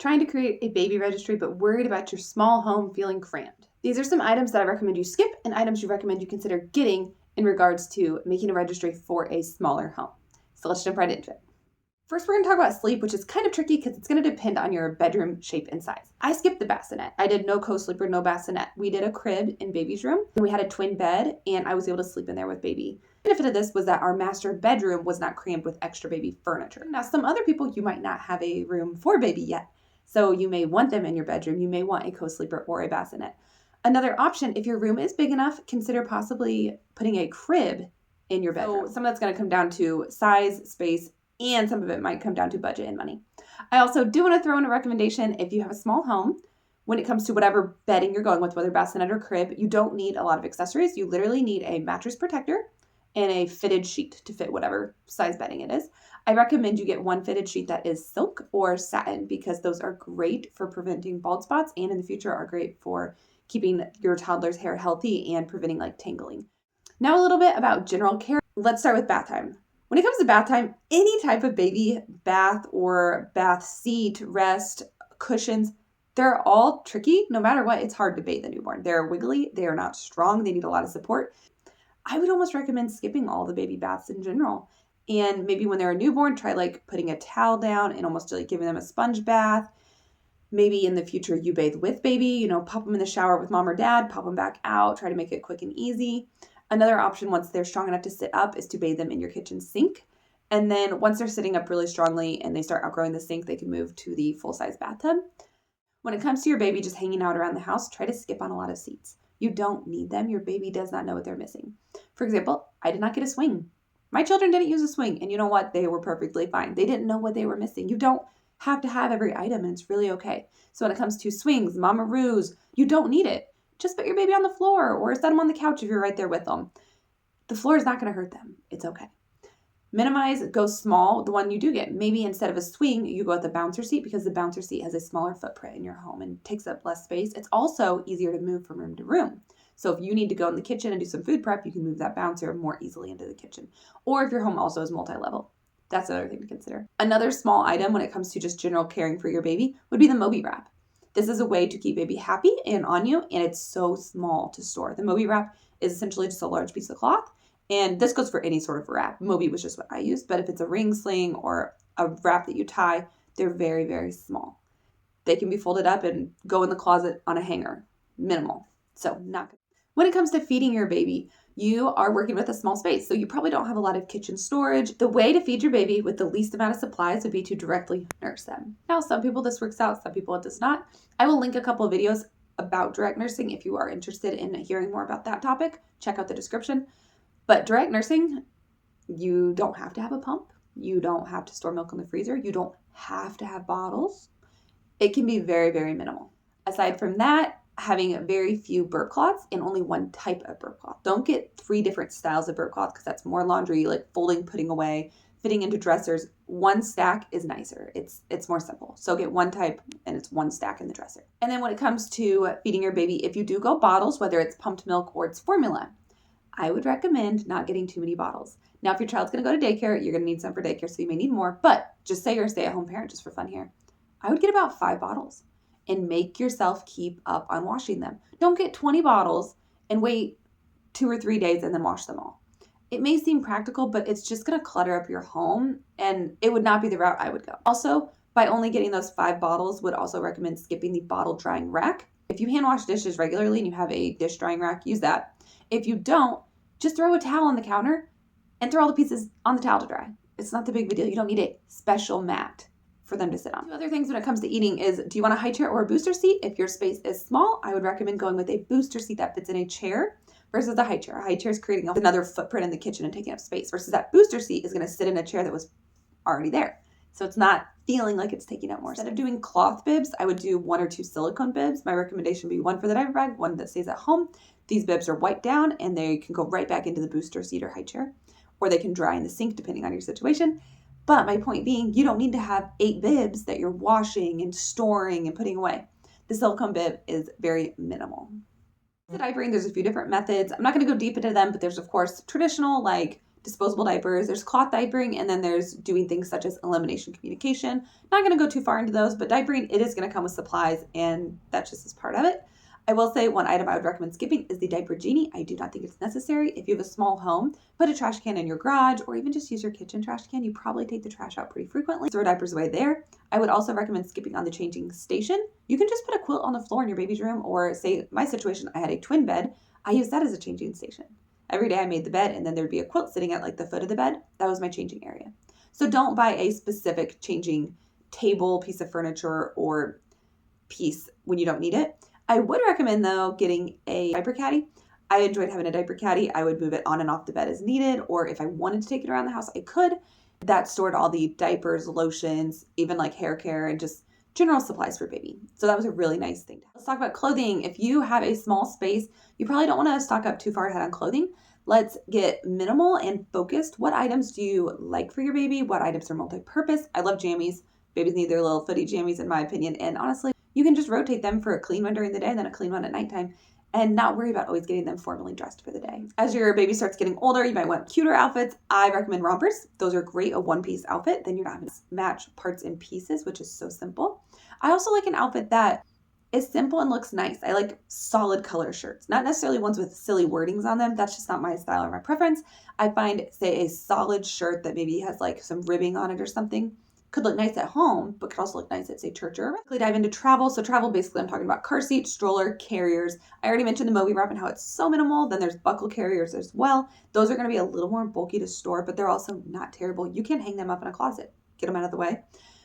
Trying to create a baby registry but worried about your small home feeling crammed. These are some items that I recommend you skip and items you recommend you consider getting in regards to making a registry for a smaller home. So let's jump right into it. First, we're going to talk about sleep, which is kind of tricky because it's going to depend on your bedroom shape and size. I skipped the bassinet. I did no co-sleeper, no bassinet. We did a crib in baby's room. We had a twin bed, and I was able to sleep in there with baby. The benefit of this was that our master bedroom was not crammed with extra baby furniture. Now, some other people, you might not have a room for baby yet, so you may want them in your bedroom. You may want a co-sleeper or a bassinet. Another option, if your room is big enough, consider possibly putting a crib in your bedroom. So some of that's going to come down to size, space, and some of it might come down to budget and money. I also do want to throw in a recommendation if you have a small home, when it comes to whatever bedding you're going with, whether bassinet or crib, you don't need a lot of accessories. You literally need a mattress protector and a fitted sheet to fit whatever size bedding it is. I recommend you get one fitted sheet that is silk or satin because those are great for preventing bald spots and in the future are great for keeping your toddler's hair healthy and preventing like tangling. Now a little bit about general care. Let's start with bath time. When it comes to bath time, any type of baby bath or bath seat, rest, cushions, they're all tricky. No matter what, it's hard to bathe a newborn. They're wiggly, they are not strong, they need a lot of support. I would almost recommend skipping all the baby baths in general. And maybe when they're a newborn, try like putting a towel down and almost like giving them a sponge bath. Maybe in the future you bathe with baby, pop them in the shower with mom or dad, pop them back out, try to make it quick and easy. Another option, once they're strong enough to sit up, is to bathe them in your kitchen sink. And then once they're sitting up really strongly and they start outgrowing the sink, they can move to the full-size bathtub. When it comes to your baby just hanging out around the house, try to skip on a lot of seats. You don't need them. Your baby does not know what they're missing. For example, I did not get a swing. My children didn't use a swing, and you know what? They were perfectly fine. They didn't know what they were missing. You don't have to have every item, and it's really okay. So when it comes to swings, mama-roos, you don't need it. Just put your baby on the floor or set them on the couch if you're right there with them. The floor is not going to hurt them. It's okay. Minimize, go small, the one you do get. Maybe instead of a swing, you go with the bouncer seat because the bouncer seat has a smaller footprint in your home and takes up less space. It's also easier to move from room to room. So if you need to go in the kitchen and do some food prep, you can move that bouncer more easily into the kitchen. Or if your home also is multi-level. That's another thing to consider. Another small item when it comes to just general caring for your baby would be the Moby wrap. This is a way to keep baby happy and on you, and it's so small to store. The Moby wrap is essentially just a large piece of cloth, and this goes for any sort of wrap. Moby was just what I used, but if it's a ring sling or a wrap that you tie, they're very, very small. They can be folded up and go in the closet on a hanger. Minimal. So not good. When it comes to feeding your baby, you are working with a small space, so you probably don't have a lot of kitchen storage. The way to feed your baby with the least amount of supplies would be to directly nurse them. Now, some people this works out, some people it does not. I will link a couple of videos about direct nursing if you are interested in hearing more about that topic. Check out the description. But direct nursing, you don't have to have a pump. You don't have to store milk in the freezer. You don't have to have bottles. It can be very, very minimal. Aside from that, having very few burp cloths and only one type of burp cloth. Don't get 3 different styles of burp cloth because that's more laundry, like folding, putting away, fitting into dressers. One stack is nicer. It's more simple. So get one type and it's one stack in the dresser. And then when it comes to feeding your baby, if you do go bottles, whether it's pumped milk or it's formula, I would recommend not getting too many bottles. Now, if your child's going to go to daycare, you're going to need some for daycare, so you may need more. But just say you're a stay-at-home parent, just for fun here. I would get about 5 bottles and make yourself keep up on washing them. Don't get 20 bottles and wait 2 or 3 days and then wash them all. It may seem practical, but it's just going to clutter up your home, and it would not be the route I would go. Also, by only getting those 5 bottles, would also recommend skipping the bottle drying rack. If you hand wash dishes regularly and you have a dish drying rack, use that. If you don't, just throw a towel on the counter and throw all the pieces on the towel to dry. It's not the big of a deal. You don't need a special mat for them to sit on. 2 other things when it comes to eating is, do you want a high chair or a booster seat? If your space is small, I would recommend going with a booster seat that fits in a chair versus a high chair. A high chair is creating another footprint in the kitchen and taking up space versus that booster seat is going to sit in a chair that was already there. So it's not feeling like it's taking up more. Instead of doing cloth bibs, I would do 1 or 2 silicone bibs. My recommendation would be 1 for the diaper bag, 1 that stays at home. These bibs are wiped down and they can go right back into the booster seat or high chair, or they can dry in the sink depending on your situation. But my point being, you don't need to have 8 bibs that you're washing and storing and putting away. The silicone bib is very minimal. The diapering, there's a few different methods. I'm not going to go deep into them, but there's of course traditional like disposable diapers, there's cloth diapering, and then there's doing things such as elimination communication. Not going to go too far into those, but diapering, it is going to come with supplies, and that just is part of it. I will say one item I would recommend skipping is the diaper genie. I do not think it's necessary. If you have a small home, put a trash can in your garage or even just use your kitchen trash can. You probably take the trash out pretty frequently. Throw diapers away there. I would also recommend skipping on the changing station. You can just put a quilt on the floor in your baby's room, or say my situation, I had a twin bed. I used that as a changing station. Every day I made the bed and then there'd be a quilt sitting at like the foot of the bed. That was my changing area. So don't buy a specific changing table, piece of furniture, or piece when you don't need it. I would recommend though getting a diaper caddy. I enjoyed having a diaper caddy. I would move it on and off the bed as needed, or if I wanted to take it around the house, I could. That stored all the diapers, lotions, even like hair care and just general supplies for baby. So that was a really nice thing. Let's talk about clothing. If you have a small space, you probably don't want to stock up too far ahead on clothing. Let's get minimal and focused. What items do you like for your baby? What items are multi-purpose? I love jammies. Babies need their little footy jammies in my opinion. And honestly, you can just rotate them for a clean one during the day and then a clean one at nighttime and not worry about always getting them formally dressed for the day. As your baby starts getting older, you might want cuter outfits. I recommend rompers. Those are great, a one-piece outfit. Then you're not having to match parts and pieces, which is so simple. I also like an outfit that is simple and looks nice. I like solid color shirts, not necessarily ones with silly wordings on them. That's just not my style or my preference. I find, say, a solid shirt that maybe has like some ribbing on it or something could look nice at home, but could also look nice at, say, church or quickly dive into travel. So travel, basically, I'm talking about car seat, stroller, carriers. I already mentioned the Moby wrap and how it's so minimal. Then there's buckle carriers as well. Those are going to be a little more bulky to store, but they're also not terrible. You can hang them up in a closet. Get them out of the way.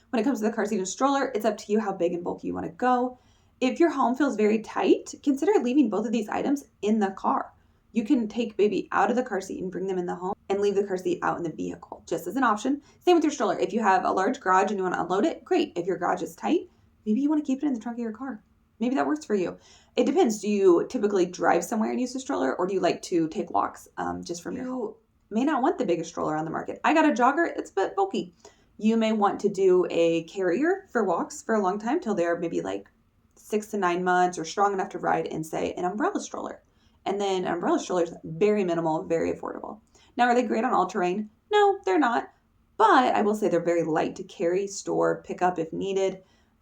When it comes to the car seat and stroller, it's up to you how big and bulky you want to go. If your home feels very tight, consider leaving both of these items in the car. You can take baby out of the car seat and bring them in the home and leave the car seat out in the vehicle, just as an option. Same with your stroller. If you have a large garage and you want to unload it, great. If your garage is tight, maybe you want to keep it in the trunk of your car. Maybe that works for you. It depends. Do you typically drive somewhere and use the stroller, or do you like to take walks just from your home? You may not want the biggest stroller on the market. I got a jogger. It's a bit bulky. You may want to do a carrier for walks for a long time till they're maybe like 6 to 9 months or strong enough to ride in, say, an umbrella stroller. And then an umbrella stroller is very minimal, very affordable. Now, are they great on all terrain? No, they're not. But I will say they're very light to carry, store, pick up if needed,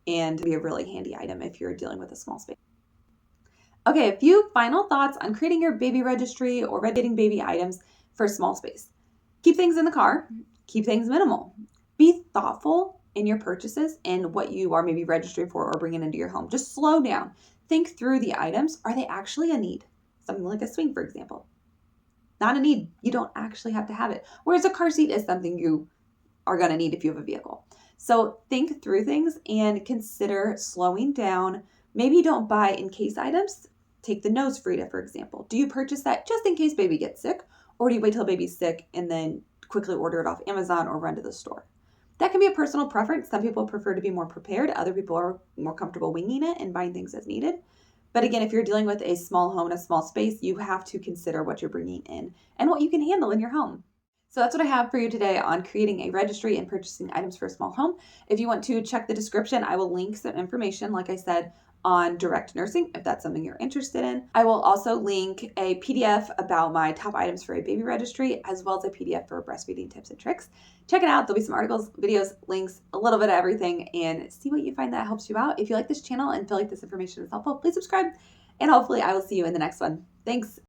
and be a really handy item if you're dealing with a small space. Okay, a few final thoughts on creating your baby registry or getting baby items for a small space. Keep things in the car. Keep things minimal. Be thoughtful in your purchases and what you are maybe registering for or bringing into your home. Just slow down. Think through the items. Are they actually a need? Something like a swing, for example. Not a need. You don't actually have to have it. Whereas a car seat is something you are going to need if you have a vehicle. So think through things and consider slowing down. Maybe don't buy in-case items. Take the nose Frida, for example. Do you purchase that just in case baby gets sick? Or do you wait till baby's sick and then quickly order it off Amazon or run to the store? That can be a personal preference. Some people prefer to be more prepared. Other people are more comfortable winging it and buying things as needed. But again, if you're dealing with a small home and a small space, you have to consider what you're bringing in and what you can handle in your home. So that's what I have for you today on creating a registry and purchasing items for a small home. If you want to check the description, I will link some information, like I said, on direct nursing, if that's something you're interested in. I will also link a PDF about my top items for a baby registry, as well as a PDF for breastfeeding tips and tricks. Check it out. There'll be some articles, videos, links, a little bit of everything, and see what you find that helps you out. If you like this channel and feel like this information is helpful, please subscribe, and hopefully I will see you in the next one. Thanks.